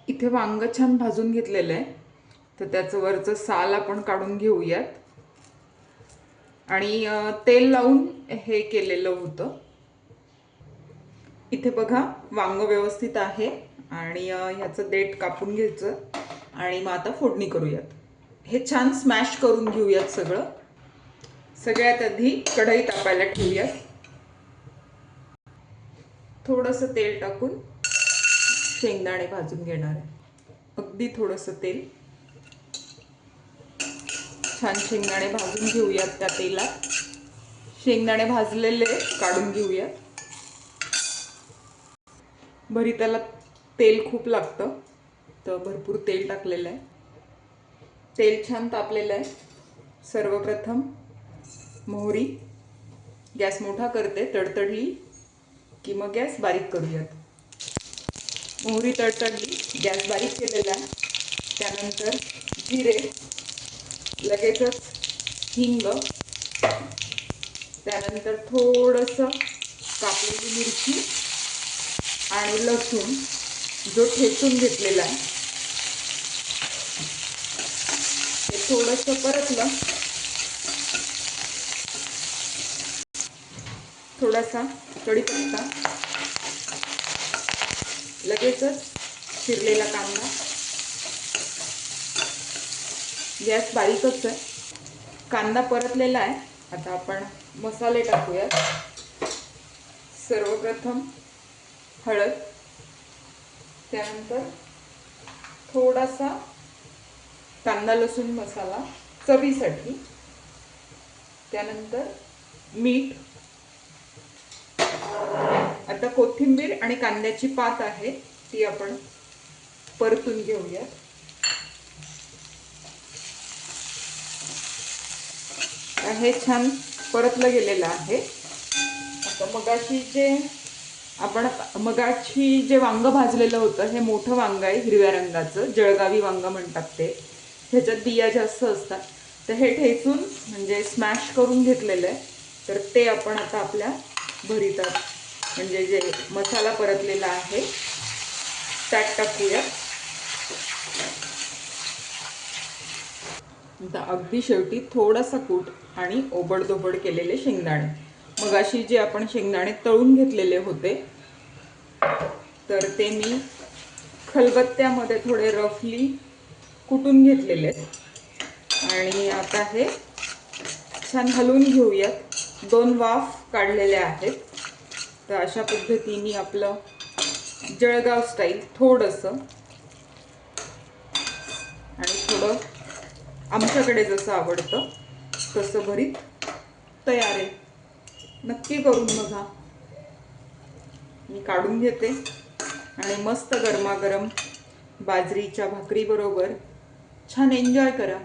इथे वांग छान भाजून घेतलेलं आहे, तर त्याचं वरचं साल आपण काढून घेऊयात. आणि तेल लावून हे केलेलं होतं. इथे बघा वांग व्यवस्थित आहे आणि ह्याचं देठ कापून घ्यायचं आणि मग आता फोडणी करूयात. हे छान स्मॅश करून घेऊयात सगळं. सगळ्यात आधी कढई तापायला ठेवूयात. थोडंसं तेल टाकून शेंगदाणे भाजून घेणार आहे. अगदी थोडंसं तेल. छान शेंगदाणे भाजून घेऊयात त्या तेलात. शेंगदाणे भाजलेले काढून घेऊयात. भरिताला तेल खूप लागतं, तर भरपूर तेल टाकलेलं आहे. तेल छान तापलेलं आहे. सर्वप्रथम मोहरी, गॅस मोठा करते, तडतडली की मग गॅस बारीक करूयात. मोहरी तडतडली, गॅस बारीक केलेला आहे. त्यानंतर जिरे, लगेचच हिंग, त्यानंतर थोडंसं कापलेली मिरची आणि लसूण जो ठेचून घेतलेला आहे ते थोडंसं परतलं. थोडासा कढीपत्ता, लगेचच चिरलेला कांदा. गॅस बारीकच आहे. कांदा परतलेला आहे. आता आपण मसाले टाकूयात. सर्वप्रथम हळद, त्यानंतर थोडासा कांदा लसूण मसाला चवीसाठी, त्यानंतर मीठ. आता कोथिंबीर आणि कांद्याची पात आहे ती आपण परतून घेऊया. हे छान परतलं गेलेलं आहे. आता मगाशी जे वांग भाजलेलं होतं हे मोठं वांग आहे, हिरव्या रंगाचं, जळगावी वांग म्हणतात ते. ह्याच्यात बिया जास्त असतात. तर हे ठेचून म्हणजे स्मॅश करून घेतलेलं आहे. तर ते आपण आता आपल्या भरितात म्हणजे जे मसाला परतलेला आहे त्यात टाकूया. आता अगदी शेवटी थोडासा कूट आणि ओबडधोबड केलेले शेंगदाणे. मगाशी जे आपण शेंगदाणे तळून घेतलेले होते तर ते मी खलबत्त्यामध्ये थोडे रफली कुटून घेतलेले आणि आता हे छान हलवून घेऊयात. 2 वाफ काढलेल्या आहेत. तर अशा पद्धतीने आपलं जळगाव स्टाईल थोडंसं आणि थोडं आमच्याकडे जसं आवडतं तसं भरीत तयार आहे. नक्की करून बघा. मी काढून घेते आणि मस्त गरमागरम बाजरीच्या भाकरी बरोबर छान एन्जॉय करा.